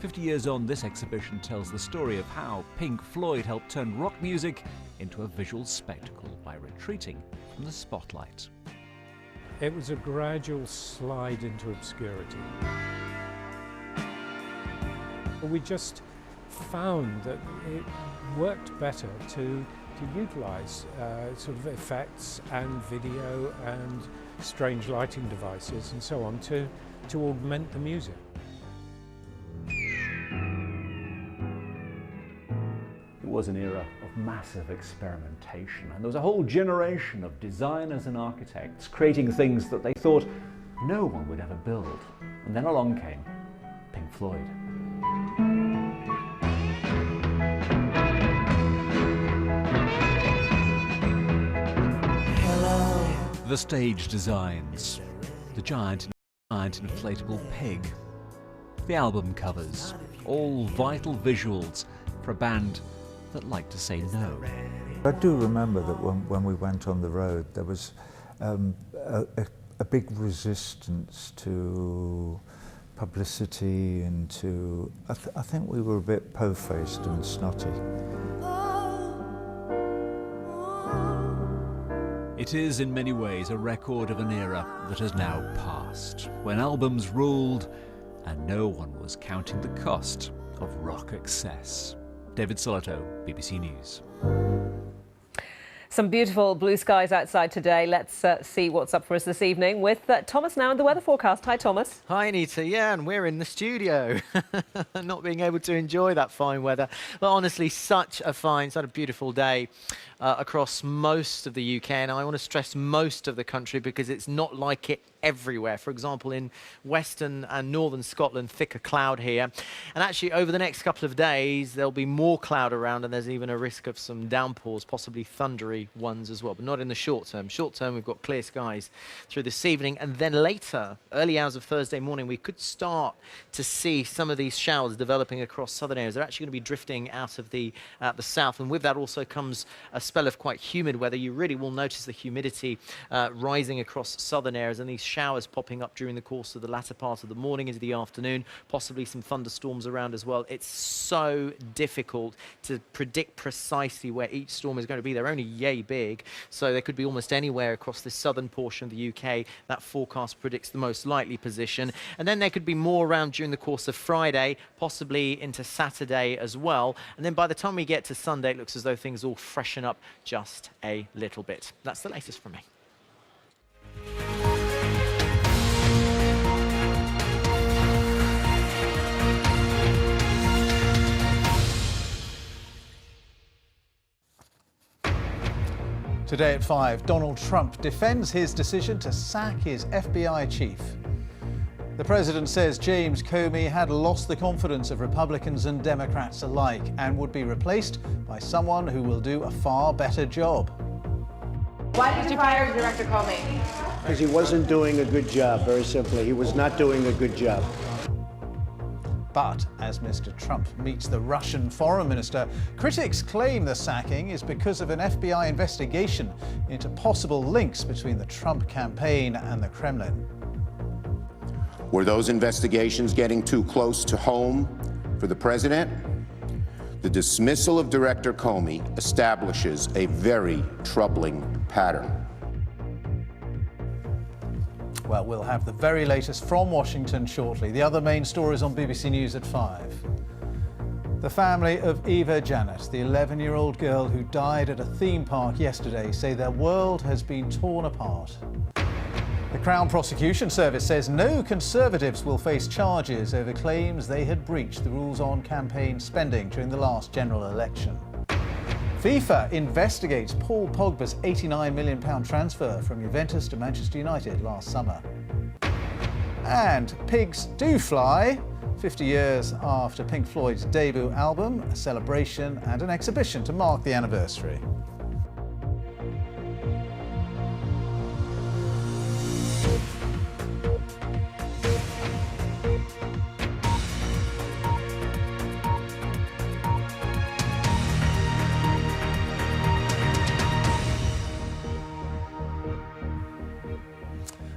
50 years on, this exhibition tells the story of how Pink Floyd helped turn rock music into a visual spectacle by retreating from the spotlight. It was a gradual slide into obscurity. We just found that it worked better to utilise sort of effects and video and strange lighting devices and so on to augment the music. It was an era of massive experimentation, and there was a whole generation of designers and architects creating things that they thought no one would ever build. And then along came Pink Floyd. The stage designs, the giant inflatable pig, the album covers, all vital visuals for a band that liked to say no. I do remember that when we went on the road, there was a big resistance to publicity and to, I think we were a bit po-faced and snotty. It is in many ways a record of an era that has now passed, when albums ruled and no one was counting the cost of rock excess. David Sillito, BBC News. Some beautiful blue skies outside today. Let's see what's up for us this evening with Thomas now in the weather forecast. Hi, Thomas. Hi, Anita. Yeah, and we're in the studio, not being able to enjoy that fine weather. But honestly, such a beautiful day across most of the UK, and I want to stress most of the country because it's not like it everywhere. For example, in western and northern Scotland, thicker cloud here. And actually, over the next couple of days, there'll be more cloud around, and there's even a risk of some downpours, possibly thundery ones as well, but not in the short term. Short term, we've got clear skies through this evening, and then later, early hours of Thursday morning, we could start to see some of these showers developing across southern areas. They're actually going to be drifting out of the south, and with that also comes a spell of quite humid weather. You really will notice the humidity rising across southern areas, and these showers popping up during the course of the latter part of the morning into the afternoon, possibly some thunderstorms around as well. It's so difficult to predict precisely where each storm is going to be. They're only yay big, so they could be almost anywhere across the southern portion of the UK. That forecast predicts the most likely position. And then there could be more around during the course of Friday, possibly into Saturday as well. And then by the time we get to Sunday, it looks as though things all freshen up just a little bit. That's the latest from me. Today at 5, Donald Trump defends his decision to sack his FBI chief. The president says James Comey had lost the confidence of Republicans and Democrats alike and would be replaced by someone who will do a far better job. Why did you fire Director Comey? Because he wasn't doing a good job, very simply. He was not doing a good job. But as Mr. Trump meets the Russian foreign minister, critics claim the sacking is because of an FBI investigation into possible links between the Trump campaign and the Kremlin. Were those investigations getting too close to home for the president? The dismissal of Director Comey establishes a very troubling pattern. Well, we'll have the very latest from Washington shortly. The other main stories on BBC News at 5. The family of Eva Janet, the 11-year-old girl who died at a theme park yesterday, say their world has been torn apart. The Crown Prosecution Service says no Conservatives will face charges over claims they had breached the rules on campaign spending during the last general election. FIFA investigates Paul Pogba's £89 million transfer from Juventus to Manchester United last summer. And pigs do fly. 50 years after Pink Floyd's debut album, a celebration and an exhibition to mark the anniversary.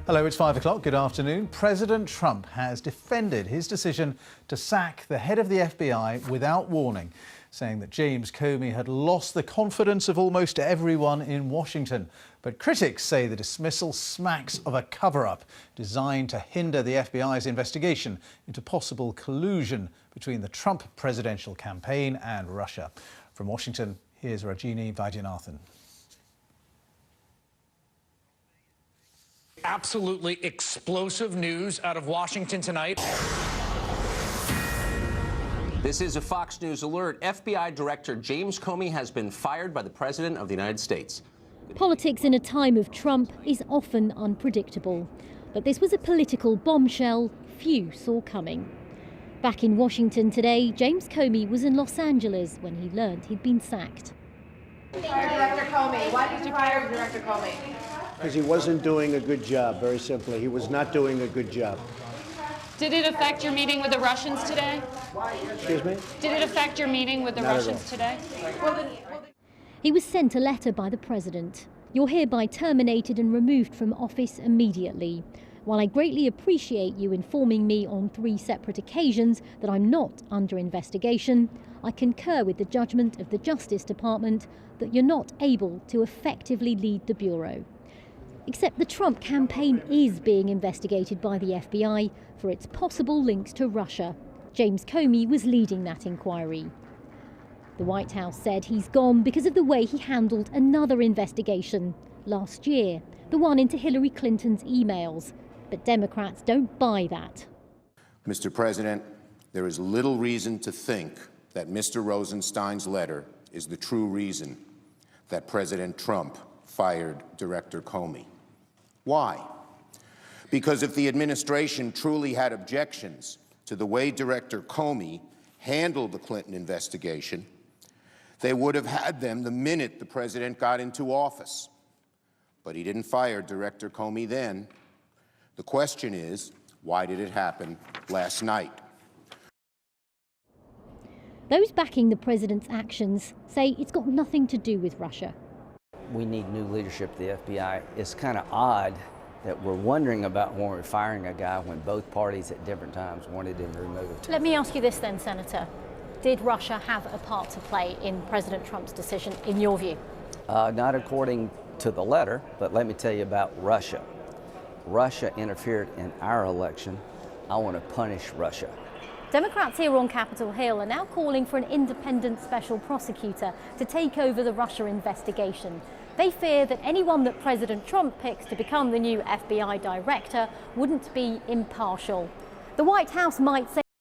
Hello, it's 5 o'clock. Good afternoon. President Trump has defended his decision to sack the head of the FBI without warning, saying that James Comey had lost the confidence of almost everyone in Washington. But critics say the dismissal smacks of a cover-up designed to hinder the FBI's investigation into possible collusion between the Trump presidential campaign and Russia. From Washington, here's Rajini Vaidyanathan. Absolutely explosive news out of Washington tonight. This is a Fox News alert. FBI Director James Comey has been fired by the President of the United States. Politics in a time of Trump is often unpredictable. But this was a political bombshell few saw coming. Back in Washington today, James Comey was in Los Angeles when he learned he'd been sacked. Director Comey. Why did you fire Director Comey? Because he wasn't doing a good job, very simply. He was not doing a good job. Did it affect your meeting with the Russians today? Excuse me? Did it affect your meeting with the Russians today? He was sent a letter by the president. You're hereby terminated and removed from office immediately. While I greatly appreciate you informing me on 3 separate occasions that I'm not under investigation, I concur with the judgment of the Justice Department that you're not able to effectively lead the Bureau. Except the Trump campaign is being investigated by the FBI for its possible links to Russia. James Comey was leading that inquiry. The White House said he's gone because of the way he handled another investigation last year, the one into Hillary Clinton's emails. But Democrats don't buy that. Mr. President, there is little reason to think that Mr. Rosenstein's letter is the true reason that President Trump fired Director Comey. Why? Because if the administration truly had objections to the way Director Comey handled the Clinton investigation, they would have had them the minute the president got into office. But he didn't fire Director Comey then. The question is, why did it happen last night? Those backing the president's actions say it's got nothing to do with Russia. We need new leadership at the FBI. It's kind of odd that we're wondering about when we're firing a guy when both parties at different times wanted him removed. Let me ask you this then, Senator. Did Russia have a part to play in President Trump's decision, in your view? Not according to the letter, but let me tell you about Russia. Russia interfered in our election. I want to punish Russia. Democrats here on Capitol Hill are now calling for an independent special prosecutor to take over the Russia investigation. They fear that anyone that President Trump picks to become the new FBI director wouldn't be impartial. The White House might say